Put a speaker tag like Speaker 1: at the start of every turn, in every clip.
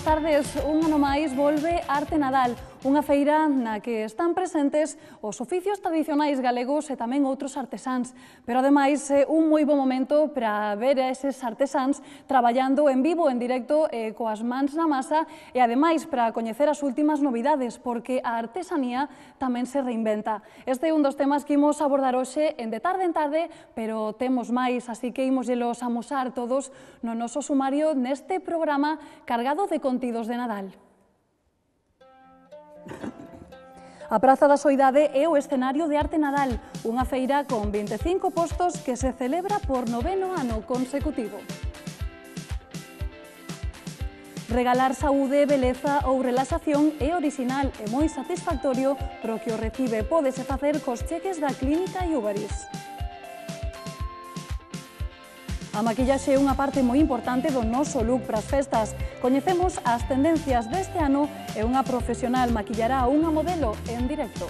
Speaker 1: boas tardes. Un ano máis volve Arte Nadal, unha feira na que están presentes os oficios tradicionais galegos e tamén outros artesáns. Pero, ademais, é un moi bo momento para ver a eses artesáns traballando en vivo, en directo, coas mans na masa e, ademais, para coñecer as últimas novidades, porque a artesanía tamén se reinventa. Este é un dos temas que imos abordar hoxe en De Tarde en Tarde, pero temos máis, así que imoslos amosar todos no noso sumario neste programa cargado de contidos de Nadal. A Praza da Soidade é o escenario de Arte Nadal, unha feira con 25 postos que se celebra por 9º ano consecutivo. Regalar saúde, beleza ou relaxación é orixinal e moi satisfactorio, pero que o recibe pódese facer cos cheques da Clínica Iubaris. A maquillaxe é unha parte moi importante do noso look para as festas. Coñecemos as tendencias deste ano e unha profesional maquillará a unha modelo en directo.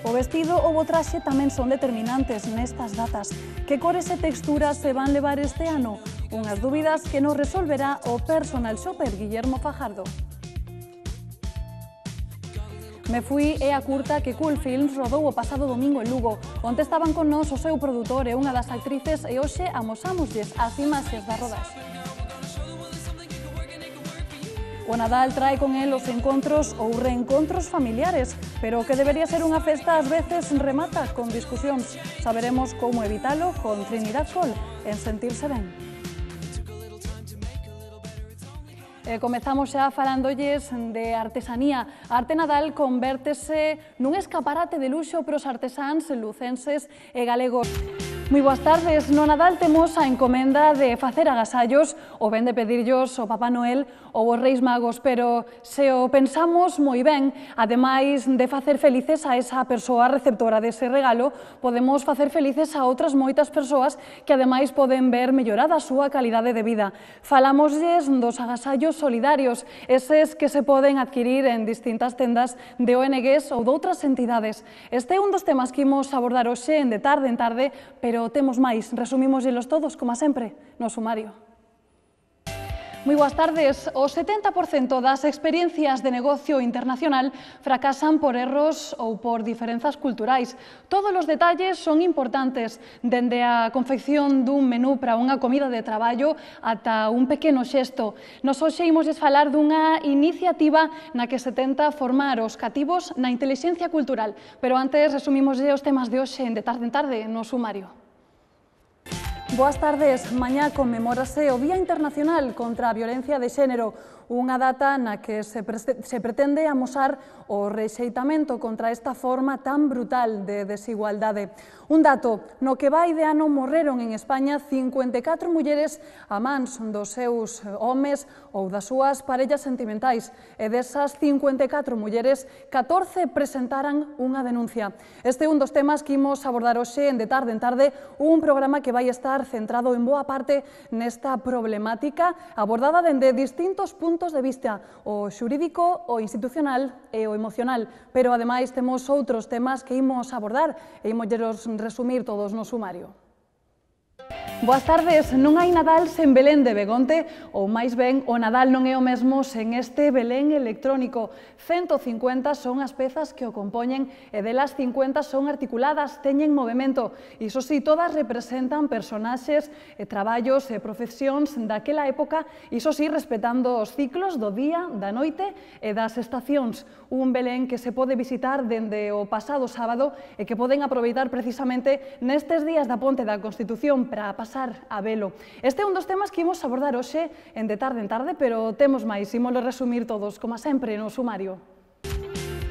Speaker 1: O vestido ou o traxe tamén son determinantes nestas datas. Que cores e texturas se van levar este ano? Unhas dúbidas que nos resolverá o personal shopper Guillermo Fajardo. Me fui é a curta que Cool Films rodou o pasado domingo en Lugo, onde estaban con nós o seu produtor e unha das actrices e hoxe amosámoslles as imaxes da rodaxe. O Nadal trae con el os encontros ou reencontros familiares, pero o que debería ser unha festa ás veces remata con discusións. Saberemos como evitalo con Trinidad Cole en Sentirse Ben. Comezamos xa falándoles de artesanía. A Arte Nadal convértese nun escaparate de luxo para os artesáns lucenses e galegos. Moi boas tardes. No Nadal temos a encomenda de facer agasallos ou ben de pedirllos ao Papá Noel ou aos Reis Magos, pero se o pensamos moi ben, ademais de facer felices a esa persoa receptora dese regalo, podemos facer felices a outras moitas persoas que ademais poden ver mellorada a súa calidade de vida. Falámoslles dos agasallos solidarios, eses que se poden adquirir en distintas tendas de ONGs ou de outras entidades. Este é un dos temas que imos abordar hoxe en De Tarde en Tarde, pero temos máis, resumímoslos todos, como sempre, no sumario. Moi boas tardes. O 70% das experiencias de negocio internacional fracasan por erros ou por diferenzas culturais. Todos os detalles son importantes, dende a confección dun menú para unha comida de traballo ata un pequeno xesto. Nos hoxe imosles falar dunha iniciativa na que se tenta formar os cativos na intelixencia cultural, pero antes resumímoslle os temas de hoxe en De Tarde en Tarde no sumario. Boas tardes. Mañá conmemórase o Día Internacional contra a Violencia de Xénero, unha data na que se pretende amosar o rexeitamento contra esta forma tan brutal de desigualdade. Un dato, no que vai de ano morreron en España 54 mulleres a mans dos seus homes ou das súas parellas sentimentais, e desas 54 mulleres, 14 presentaran unha denuncia. Este é un dos temas que imos abordar hoxe en De Tarde en Tarde, un programa que vai estar centrado en boa parte nesta problemática abordada dende distintos puntos de vista, o xurídico, o institucional e o emocional, pero ademais temos outros temas que imos abordar e imos resumir todos no sumario. Boas tardes. Non hai Nadal sen Belén de Begonte, ou máis ben, o Nadal non é o mesmo sen este Belén electrónico. 150 son as pezas que o compoñen e delas 50 son articuladas, teñen movimento. Iso si, todas representan personaxes, traballos e profesións daquela época, iso si, respetando os ciclos do día, da noite e das estacións. Un Belén que se pode visitar dende o pasado sábado e que poden aproveitar precisamente nestes días da Ponte da Constitución para pasar a velo. Este é un dos temas que imos abordar hoxe en De Tarde en Tarde, pero temos máis, imos resumir todos, como sempre, no sumario.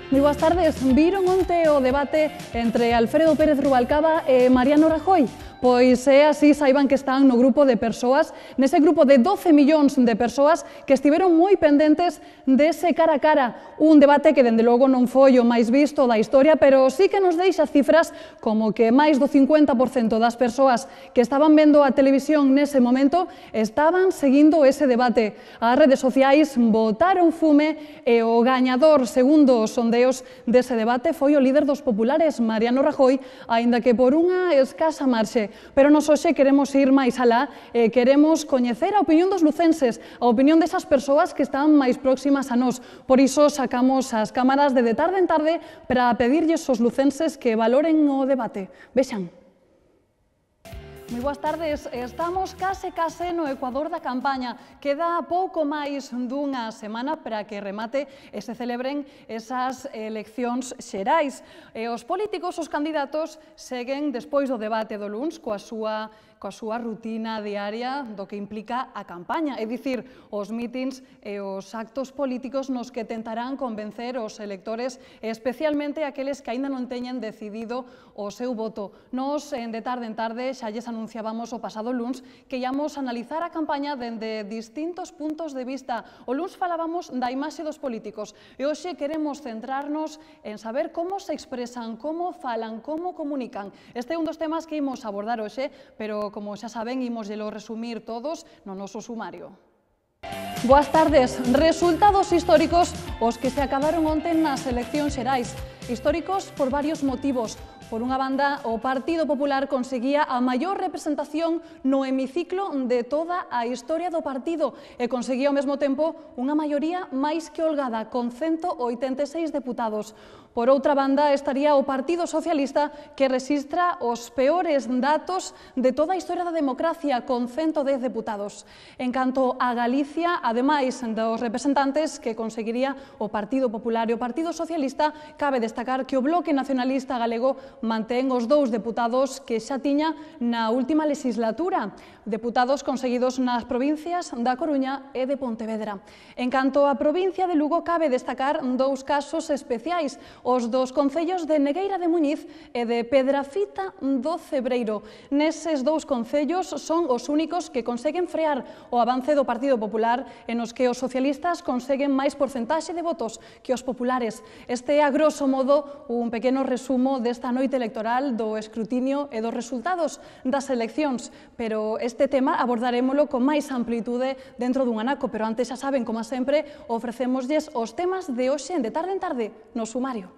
Speaker 1: Moi boas tardes. Viron onte o debate entre Alfredo Pérez Rubalcaba e Mariano Rajoy? Pois é así, saiban que están no grupo de persoas, nese grupo de 12 millóns de persoas que estiveron moi pendentes dese cara a cara. Un debate que, dende logo, non foi o máis visto da historia, pero sí que nos deixa cifras como que máis do 50% das persoas que estaban vendo a televisión nese momento estaban seguindo ese debate. As redes sociais botaron fume e o gañador, segundo os sondeos, planteos dese debate foi o líder dos populares, Mariano Rajoy, aínda que por unha escasa marxe. Pero nos hoxe queremos ir máis alá e queremos coñecer a opinión dos lucenses, a opinión desas persoas que están máis próximas a nós. Por iso sacamos as cámaras de tarde en tarde para pedirlles aos lucenses que valoren o debate. Vexan. Moi boas tardes, estamos case no ecuador da campaña. Queda pouco máis dunha semana para que remate e se celebren esas eleccións xerais. E os políticos, os candidatos, seguen despois do debate do luns coa súa rutina diaria do que implica a campaña, é dicir, os mítins e os actos políticos nos que tentarán convencer os electores, especialmente aqueles que aínda non teñen decidido o seu voto. Nos, de tarde en tarde, xa lles anunciábamos o pasado luns que íamos analizar a campaña dende distintos puntos de vista. O luns falábamos da imaxe dos políticos e hoxe queremos centrarnos en saber como se expresan, como falan, como comunican. Este é un dos temas que imos abordar hoxe, pero como xa saben, ímosllelo resumir todos no noso sumario. Boas tardes. Resultados históricos os que se acabaron onte nas eleccións xerais. Históricos por varios motivos. Por unha banda, o Partido Popular conseguía a maior representación no hemiciclo de toda a historia do partido e conseguía ao mesmo tempo unha maioría máis que holgada, con 186 deputados. Por outra banda, estaría o Partido Socialista, que rexistra os peores datos de toda a historia da democracia, con 110 deputados. En canto a Galicia, ademais dos representantes que conseguiría o Partido Popular e o Partido Socialista, cabe destacar que o Bloque Nacionalista Galego mantén os 2 deputados que xa tiña na última legislatura, deputados conseguidos nas provincias da Coruña e de Pontevedra. En canto á provincia de Lugo, cabe destacar 2 casos especiais, os dos concellos de Negueira de Muñiz e de Pedrafita do Cebreiro. Neses 2 concellos son os únicos que conseguen frear o avance do Partido Popular e nos que os socialistas conseguen máis porcentaxe de votos que os populares. Este é, a grosso modo, un pequeno resumo desta noite electoral, do escrutinio e dos resultados das eleccións. Pero este tema abordarémolo con máis amplitude dentro dun anaco, pero antes, xa saben, como sempre, ofrecémoslles os temas de hoxe en De Tarde en Tarde, no sumario.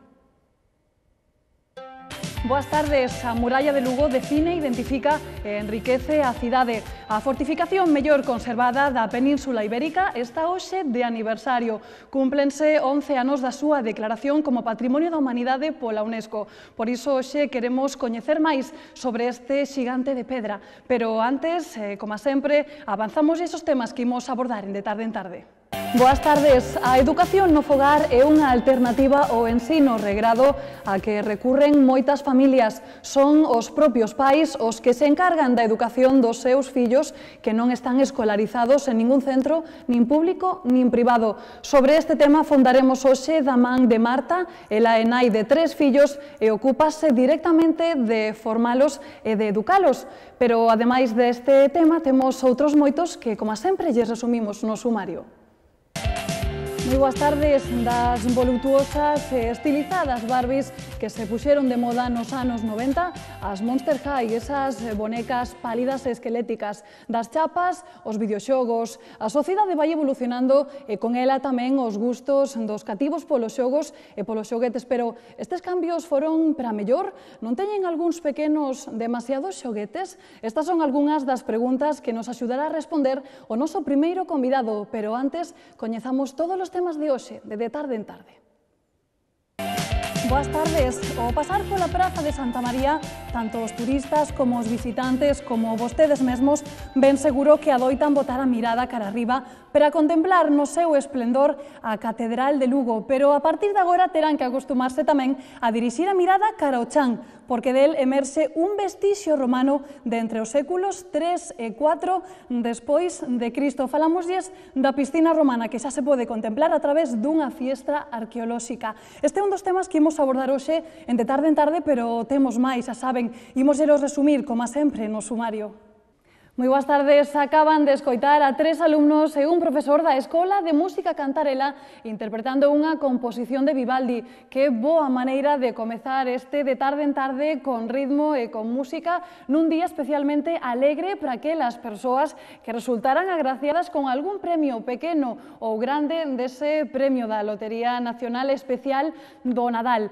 Speaker 1: Boas tardes. A muralla de Lugo define, identifica e enriquece a cidade. A fortificación mellor conservada da Península Ibérica está hoxe de aniversario. Cúmplense 11 anos da súa declaración como Patrimonio da Humanidade pola UNESCO. Por iso hoxe queremos coñecer máis sobre este xigante de pedra. Pero antes, como sempre, avanzamos esos temas que imos abordar en De Tarde en Tarde. Boas tardes. A educación no fogar é unha alternativa ao ensino regrado a que recurren moitas familias. Son os propios pais os que se encargan da educación dos seus fillos que non están escolarizados en ningún centro, nin público nin privado. Sobre este tema fondaremos hoxe da man de Marta. Ela é nai de 3 fillos e ocúpase directamente de formalos e de educalos. Pero, ademais deste tema, temos outros moitos que, como sempre, lles resumimos no sumario. Moi boas tardes. Das voluptuosas e estilizadas Barbies que se puxeron de moda nos anos 90, as Monster High, esas bonecas pálidas e esqueléticas, das chapas, os videoxogos. A sociedade vai evolucionando e con ela tamén os gustos dos cativos polos xogos e polos xoguetes, pero estes cambios foron para mellor? Non teñen algúns pequenos demasiados xoguetes? Estas son algunhas das preguntas que nos axudará a responder o noso primeiro convidado, pero antes coñezamos todos os temas de hoxe, de Tarde en Tarde. Boas tardes. Ao pasar pola Praza de Santa María, tanto os turistas como os visitantes, como vostedes mesmos, ben seguro que adoitan botar a mirada cara arriba para contemplar no seu esplendor a Catedral de Lugo, pero a partir de agora terán que acostumarse tamén a dirixir a mirada cara ao chan, porque del emerxe un vestixio romano de entre os séculos 3 e 4 despois de Cristo. Falámoslles da piscina romana que xa se pode contemplar a través dunha fiestra arqueolóxica. Este é un dos temas que imos abordar hoxe en De Tarde en Tarde, pero temos máis, xa saben, imoslelos resumir, como sempre, no sumario. Moi boas tardes, acaban de escoitar a 3 alumnos e un profesor da Escola de Música Cantarela interpretando unha composición de Vivaldi. Que boa maneira de comezar este de tarde en tarde con ritmo e con música nun día especialmente alegre para aquelas persoas que resultaran agraciadas con algún premio pequeno ou grande dese premio da Lotería Nacional Especial do Nadal.